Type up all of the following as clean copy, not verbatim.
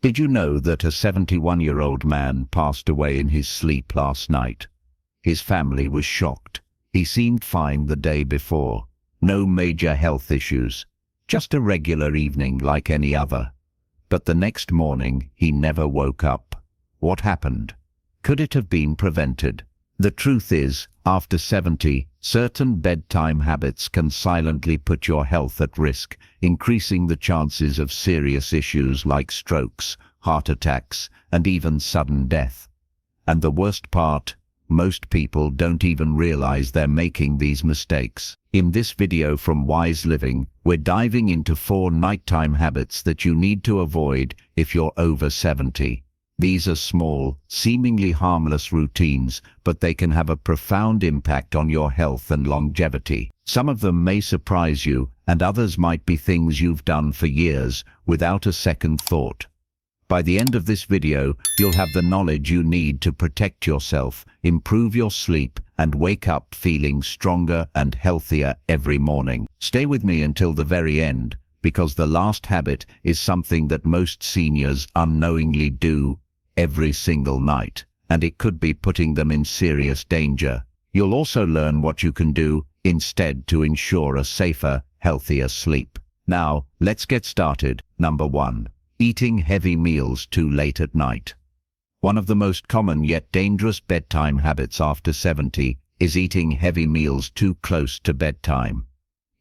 Did you know that a 71-year-old man passed away in his sleep last night? His family was shocked. He seemed fine the day before. No major health issues. Just a regular evening like any other. But the next morning, he never woke up. What happened? Could it have been prevented? The truth is, after 70, certain bedtime habits can silently put your health at risk, increasing the chances of serious issues like strokes, heart attacks, and even sudden death. And the worst part, most people don't even realize they're making these mistakes. In this video from Wise Living, we're diving into 4 nighttime habits that you need to avoid if you're over 70. These are small, seemingly harmless routines, but they can have a profound impact on your health and longevity. Some of them may surprise you, and others might be things you've done for years without a second thought. By the end of this video, you'll have the knowledge you need to protect yourself, improve your sleep, and wake up feeling stronger and healthier every morning. Stay with me until the very end, because the last habit is something that most seniors unknowingly do every single night, and it could be putting them in serious danger. You'll also learn what you can do instead to ensure a safer, healthier sleep. Now, let's get started. Number 1. Eating heavy meals too late at night. One of the most common yet dangerous bedtime habits after 70 is eating heavy meals too close to bedtime.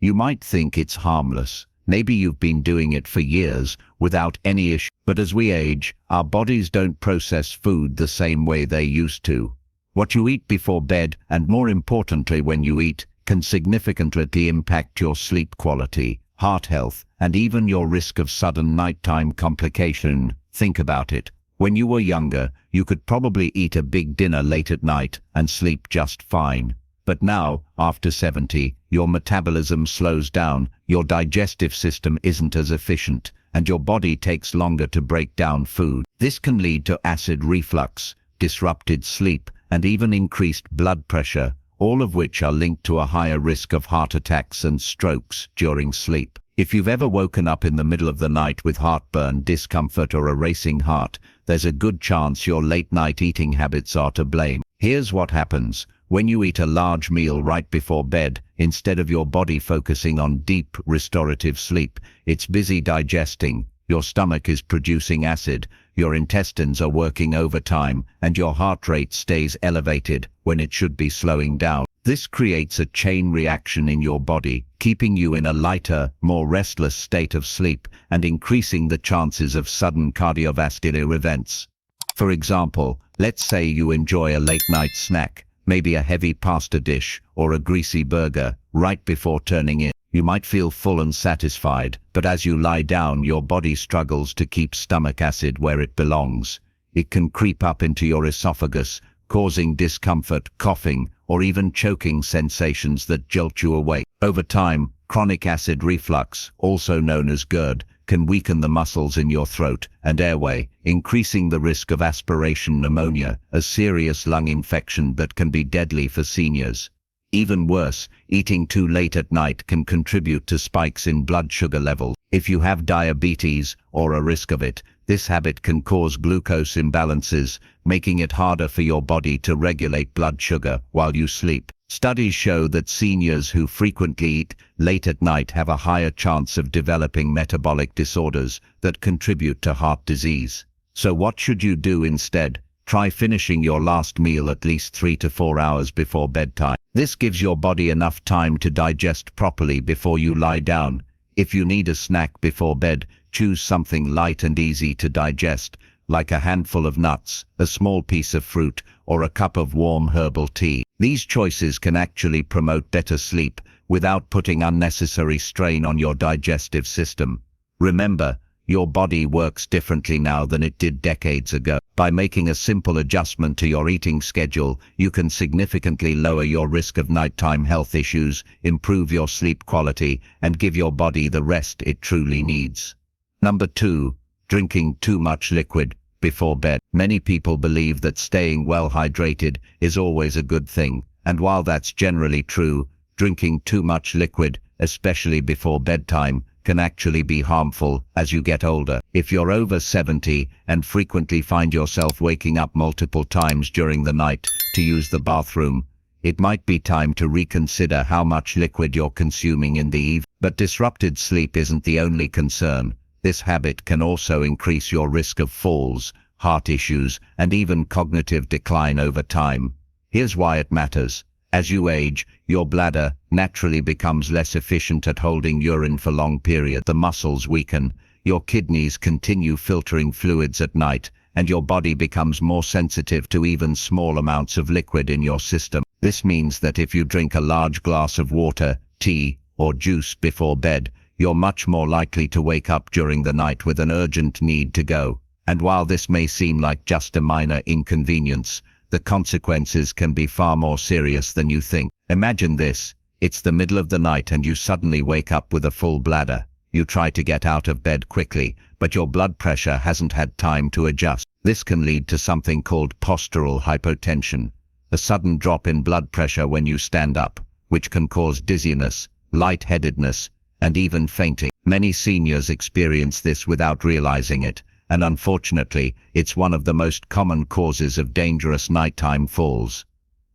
You might think it's harmless. Maybe you've been doing it for years without any issue. But as we age, our bodies don't process food the same way they used to. What you eat before bed, and more importantly when you eat, can significantly impact your sleep quality, heart health, and even your risk of sudden nighttime complication. Think about it. When you were younger, you could probably eat a big dinner late at night and sleep just fine. But now, after 70, your metabolism slows down, your digestive system isn't as efficient, and your body takes longer to break down food. This can lead to acid reflux, disrupted sleep, and even increased blood pressure, all of which are linked to a higher risk of heart attacks and strokes during sleep. If you've ever woken up in the middle of the night with heartburn, discomfort, or a racing heart, there's a good chance your late-night eating habits are to blame. Here's what happens. When you eat a large meal right before bed, instead of your body focusing on deep, restorative sleep, it's busy digesting, your stomach is producing acid, your intestines are working overtime, and your heart rate stays elevated when it should be slowing down. This creates a chain reaction in your body, keeping you in a lighter, more restless state of sleep and increasing the chances of sudden cardiovascular events. For example, let's say you enjoy a late-night snack, maybe a heavy pasta dish or a greasy burger, right before turning in. You might feel full and satisfied, but as you lie down, your body struggles to keep stomach acid where it belongs. It can creep up into your esophagus, causing discomfort, coughing, or even choking sensations that jolt you awake. Over time, chronic acid reflux, also known as GERD, can weaken the muscles in your throat and airway, increasing the risk of aspiration pneumonia, a serious lung infection that can be deadly for seniors. Even worse, eating too late at night can contribute to spikes in blood sugar levels. If you have diabetes or a risk of it, this habit can cause glucose imbalances, making it harder for your body to regulate blood sugar while you sleep. Studies show that seniors who frequently eat late at night have a higher chance of developing metabolic disorders that contribute to heart disease. So what should you do instead? Try finishing your last meal at least 3 to 4 hours before bedtime. This gives your body enough time to digest properly before you lie down. If you need a snack before bed, choose something light and easy to digest, like a handful of nuts, a small piece of fruit, or a cup of warm herbal tea. These choices can actually promote better sleep without putting unnecessary strain on your digestive system. Remember, your body works differently now than it did decades ago. By making a simple adjustment to your eating schedule, you can significantly lower your risk of nighttime health issues, improve your sleep quality, and give your body the rest it truly needs. Number 2. Drinking too much liquid before bed. Many people believe that staying well hydrated is always a good thing, and while that's generally true, drinking too much liquid, especially before bedtime, can actually be harmful as you get older. If you're over 70 and frequently find yourself waking up multiple times during the night to use the bathroom, it might be time to reconsider how much liquid you're consuming in the evening. But disrupted sleep isn't the only concern. This habit can also increase your risk of falls, heart issues, and even cognitive decline over time. Here's why it matters. As you age, your bladder naturally becomes less efficient at holding urine for long periods. The muscles weaken, your kidneys continue filtering fluids at night, and your body becomes more sensitive to even small amounts of liquid in your system. This means that if you drink a large glass of water, tea, or juice before bed, you're much more likely to wake up during the night with an urgent need to go. And while this may seem like just a minor inconvenience, the consequences can be far more serious than you think. Imagine this. It's the middle of the night and you suddenly wake up with a full bladder. You try to get out of bed quickly, but your blood pressure hasn't had time to adjust. This can lead to something called postural hypotension, a sudden drop in blood pressure when you stand up, which can cause dizziness, lightheadedness, and even fainting. Many seniors experience this without realizing it, and unfortunately, it's one of the most common causes of dangerous nighttime falls.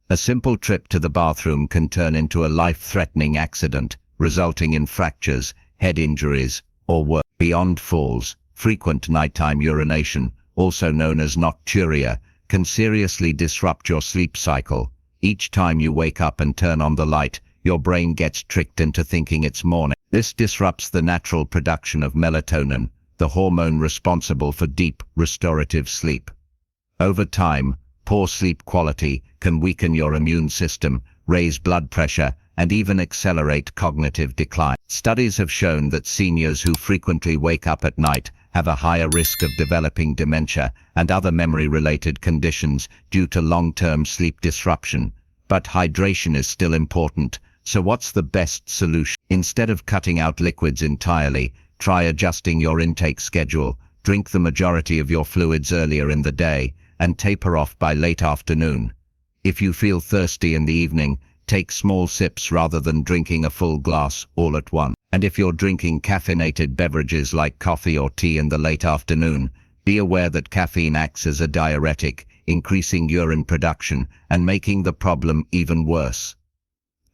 A simple trip to the bathroom can turn into a life-threatening accident, resulting in fractures, head injuries, or worse. Beyond falls, frequent nighttime urination, also known as nocturia, can seriously disrupt your sleep cycle. Each time you wake up and turn on the light, your brain gets tricked into thinking it's morning. This disrupts the natural production of melatonin, the hormone responsible for deep, restorative sleep. Over time, poor sleep quality can weaken your immune system, raise blood pressure, and even accelerate cognitive decline. Studies have shown that seniors who frequently wake up at night have a higher risk of developing dementia and other memory-related conditions due to long-term sleep disruption. But hydration is still important, so what's the best solution? Instead of cutting out liquids entirely, try adjusting your intake schedule, drink the majority of your fluids earlier in the day, and taper off by late afternoon. If you feel thirsty in the evening, take small sips rather than drinking a full glass all at once. And if you're drinking caffeinated beverages like coffee or tea in the late afternoon, be aware that caffeine acts as a diuretic, increasing urine production and making the problem even worse.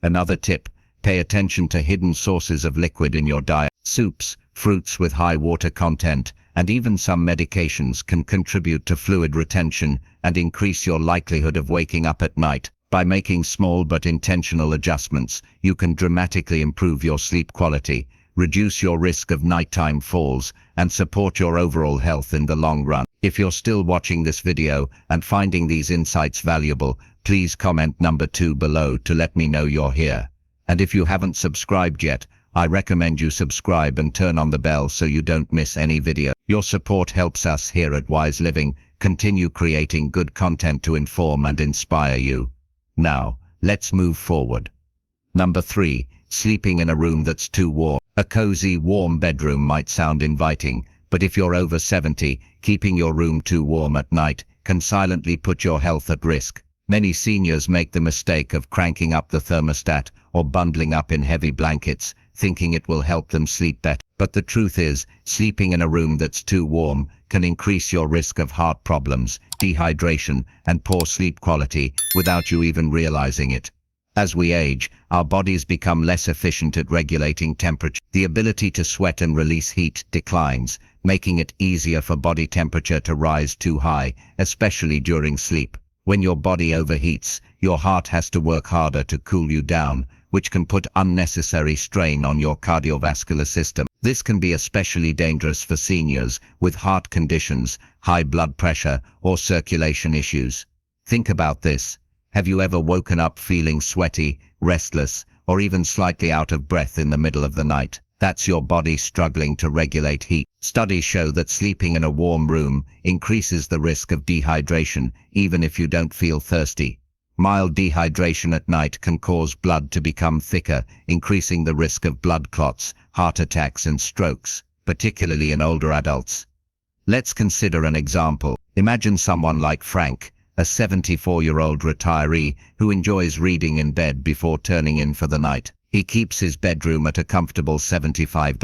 Another tip, pay attention to hidden sources of liquid in your diet. Soups, fruits with high water content, and even some medications can contribute to fluid retention and increase your likelihood of waking up at night. By making small but intentional adjustments, you can dramatically improve your sleep quality, reduce your risk of nighttime falls, and support your overall health in the long run. If you're still watching this video and finding these insights valuable, please comment number 2 below to let me know you're here. And if you haven't subscribed yet, I recommend you subscribe and turn on the bell so you don't miss any video. Your support helps us here at Wise Living continue creating good content to inform and inspire you. Now, let's move forward. Number 3, sleeping in a room that's too warm. A cozy, warm bedroom might sound inviting, but if you're over 70, keeping your room too warm at night can silently put your health at risk. Many seniors make the mistake of cranking up the thermostat or bundling up in heavy blankets, thinking it will help them sleep better. But the truth is, sleeping in a room that's too warm can increase your risk of heart problems, dehydration, and poor sleep quality without you even realizing it. As we age, our bodies become less efficient at regulating temperature. The ability to sweat and release heat declines, making it easier for body temperature to rise too high, especially during sleep. When your body overheats, your heart has to work harder to cool you down, which can put unnecessary strain on your cardiovascular system. This can be especially dangerous for seniors with heart conditions, high blood pressure, or circulation issues. Think about this. Have you ever woken up feeling sweaty, restless, or even slightly out of breath in the middle of the night? That's your body struggling to regulate heat. Studies show that sleeping in a warm room increases the risk of dehydration, even if you don't feel thirsty. Mild dehydration at night can cause blood to become thicker, increasing the risk of blood clots, heart attacks, and strokes, particularly in older adults. Let's consider an example. Imagine someone like Frank, a 74-year-old retiree who enjoys reading in bed before turning in for the night. He keeps his bedroom at a comfortable 75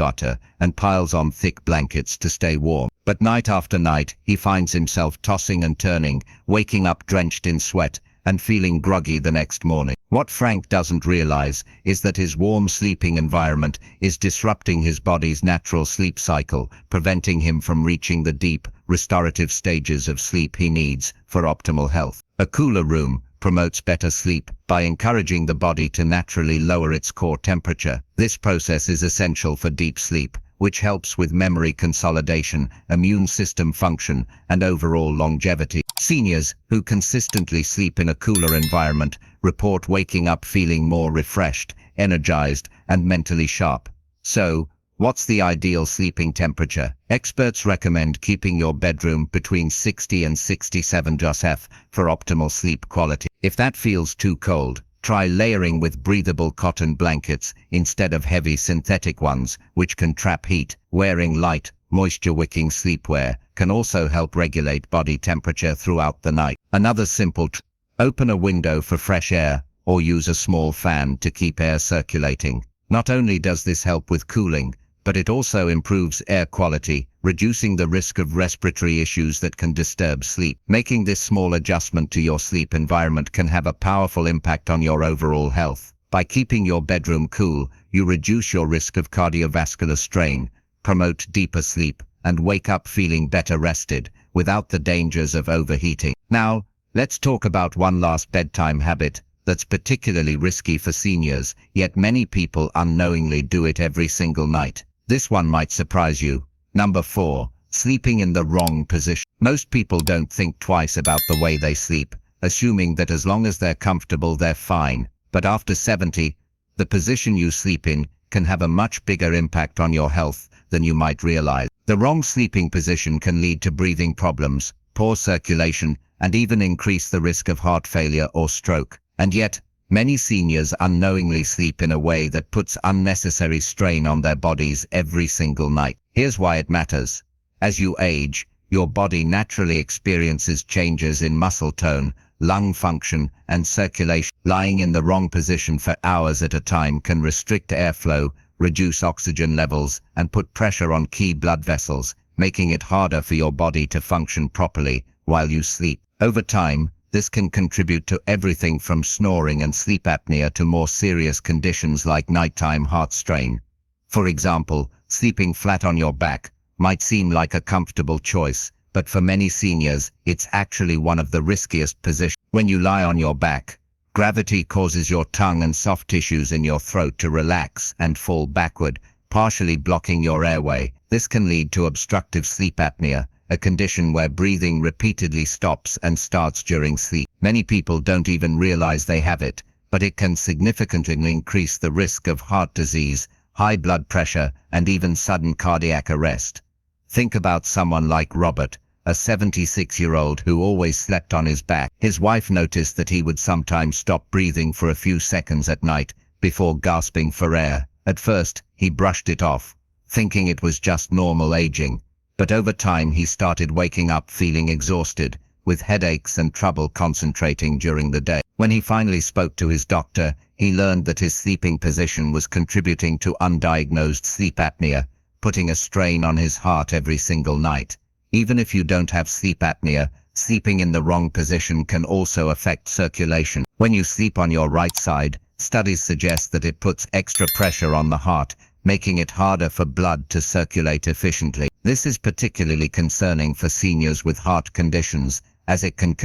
and piles on thick blankets to stay warm. But night after night, he finds himself tossing and turning, waking up drenched in sweat and feeling groggy the next morning. What Frank doesn't realize is that his warm sleeping environment is disrupting his body's natural sleep cycle, preventing him from reaching the deep, restorative stages of sleep he needs for optimal health. A cooler room promotes better sleep by encouraging the body to naturally lower its core temperature. This process is essential for deep sleep, which helps with memory consolidation, immune system function, and overall longevity. Seniors who consistently sleep in a cooler environment report waking up feeling more refreshed, energized, and mentally sharp. So, what's the ideal sleeping temperature? Experts recommend keeping your bedroom between 60 and 67 degrees for optimal sleep quality. If that feels too cold, try layering with breathable cotton blankets instead of heavy synthetic ones, which can trap heat. Wearing light, moisture-wicking sleepwear can also help regulate body temperature throughout the night. Another simple trick: open a window for fresh air or use a small fan to keep air circulating. Not only does this help with cooling, but it also improves air quality, reducing the risk of respiratory issues that can disturb sleep. Making this small adjustment to your sleep environment can have a powerful impact on your overall health. By keeping your bedroom cool, you reduce your risk of cardiovascular strain, promote deeper sleep, and wake up feeling better rested, without the dangers of overheating. Now, let's talk about one last bedtime habit that's particularly risky for seniors, yet many people unknowingly do it every single night. This one might surprise you. Number 4. Sleeping in the wrong position. Most people don't think twice about the way they sleep, assuming that as long as they're comfortable, they're fine. But after 70, the position you sleep in can have a much bigger impact on your health than you might realize. The wrong sleeping position can lead to breathing problems, poor circulation, and even increase the risk of heart failure or stroke. And yet, many seniors unknowingly sleep in a way that puts unnecessary strain on their bodies every single night. Here's why it matters. As you age, your body naturally experiences changes in muscle tone, lung function, and circulation. Lying in the wrong position for hours at a time can restrict airflow, reduce oxygen levels, and put pressure on key blood vessels, making it harder for your body to function properly while you sleep. Over time, this can contribute to everything from snoring and sleep apnea to more serious conditions like nighttime heart strain. For example, sleeping flat on your back might seem like a comfortable choice, but for many seniors, it's actually one of the riskiest positions. When you lie on your back, gravity causes your tongue and soft tissues in your throat to relax and fall backward, partially blocking your airway. This can lead to obstructive sleep apnea, a condition where breathing repeatedly stops and starts during sleep. Many people don't even realize they have it, but it can significantly increase the risk of heart disease, high blood pressure, and even sudden cardiac arrest. Think about someone like Robert, a 76-year-old who always slept on his back. His wife noticed that he would sometimes stop breathing for a few seconds at night before gasping for air. At first, he brushed it off, thinking it was just normal aging. But over time he started waking up feeling exhausted, with headaches and trouble concentrating during the day. When he finally spoke to his doctor, he learned that his sleeping position was contributing to undiagnosed sleep apnea, putting a strain on his heart every single night. Even if you don't have sleep apnea, sleeping in the wrong position can also affect circulation. When you sleep on your right side, studies suggest that it puts extra pressure on the heart, making it harder for blood to circulate efficiently. This is particularly concerning for seniors with heart conditions, as it can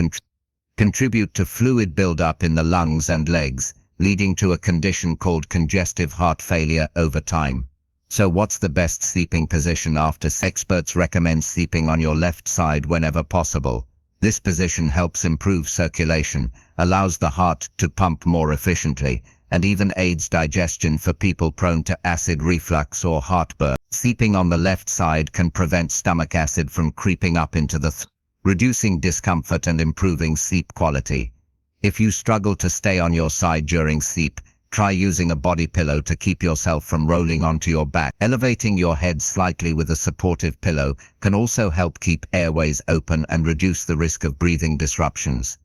contribute to fluid buildup in the lungs and legs, leading to a condition called congestive heart failure over time. So what's the best sleeping position after? Experts recommend sleeping on your left side whenever possible. This position helps improve circulation, allows the heart to pump more efficiently, and even aids digestion for people prone to acid reflux or heartburn. Sleeping on the left side can prevent stomach acid from creeping up into the throat, reducing discomfort and improving sleep quality. If you struggle to stay on your side during sleep, try using a body pillow to keep yourself from rolling onto your back. Elevating your head slightly with a supportive pillow can also help keep airways open and reduce the risk of breathing disruptions.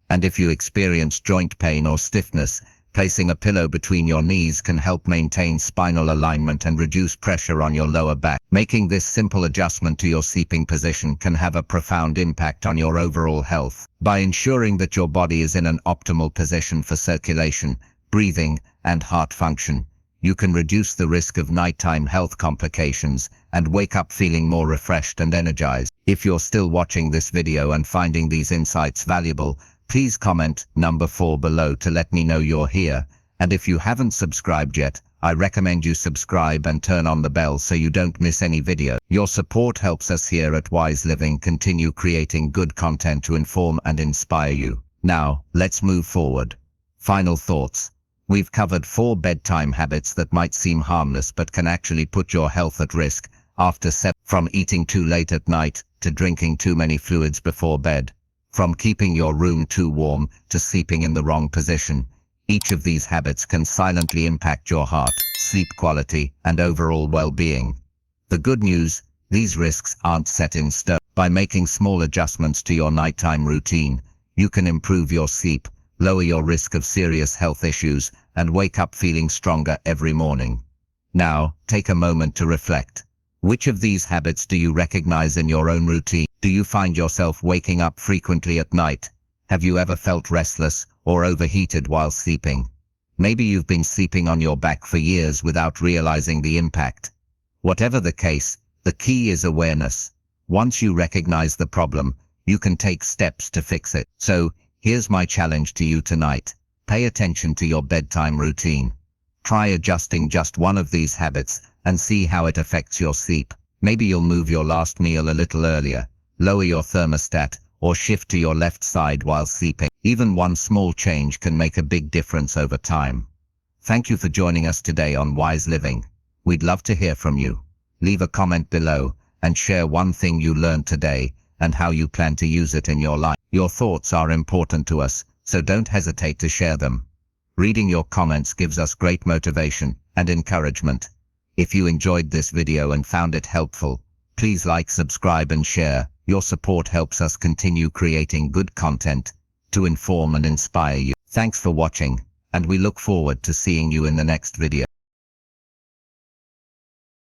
And if you experience joint pain or stiffness, Placing a pillow between your knees can help maintain spinal alignment and reduce pressure on your lower back. Making this simple adjustment to your sleeping position can have a profound impact on your overall health. By ensuring that your body is in an optimal position for circulation, breathing, and heart function, you can reduce the risk of nighttime health complications and wake up feeling more refreshed and energized. If you're still watching this video and finding these insights valuable, please comment number 4 below to let me know you're here. And if you haven't subscribed yet, I recommend you subscribe and turn on the bell so you don't miss any video. Your support helps us here at Wise Living continue creating good content to inform and inspire you. Now, let's move forward. Final thoughts. We've covered 4 bedtime habits that might seem harmless but can actually put your health at risk after 7. From eating too late at night to drinking too many fluids before bed. From keeping your room too warm to sleeping in the wrong position. Each of these habits can silently impact your heart, sleep quality, and overall well-being. The good news, these risks aren't set in stone. By making small adjustments to your nighttime routine, you can improve your sleep, lower your risk of serious health issues, and wake up feeling stronger every morning. Now, take a moment to reflect. Which of these habits do you recognize in your own routine? Do you find yourself waking up frequently at night? Have you ever felt restless or overheated while sleeping? Maybe you've been sleeping on your back for years without realizing the impact. Whatever the case, the key is awareness. Once you recognize the problem, you can take steps to fix it. So, here's my challenge to you tonight. Pay attention to your bedtime routine. Try adjusting just one of these habits and see how it affects your sleep. Maybe you'll move your last meal a little earlier, lower your thermostat, or shift to your left side while sleeping. Even one small change can make a big difference over time. Thank you for joining us today on Wise Living. We'd love to hear from you. Leave a comment below and share one thing you learned today and how you plan to use it in your life. Your thoughts are important to us, so don't hesitate to share them. Reading your comments gives us great motivation and encouragement. If you enjoyed this video and found it helpful, please like, subscribe, and share. Your support helps us continue creating good content to inform and inspire you. Thanks for watching, and we look forward to seeing you in the next video.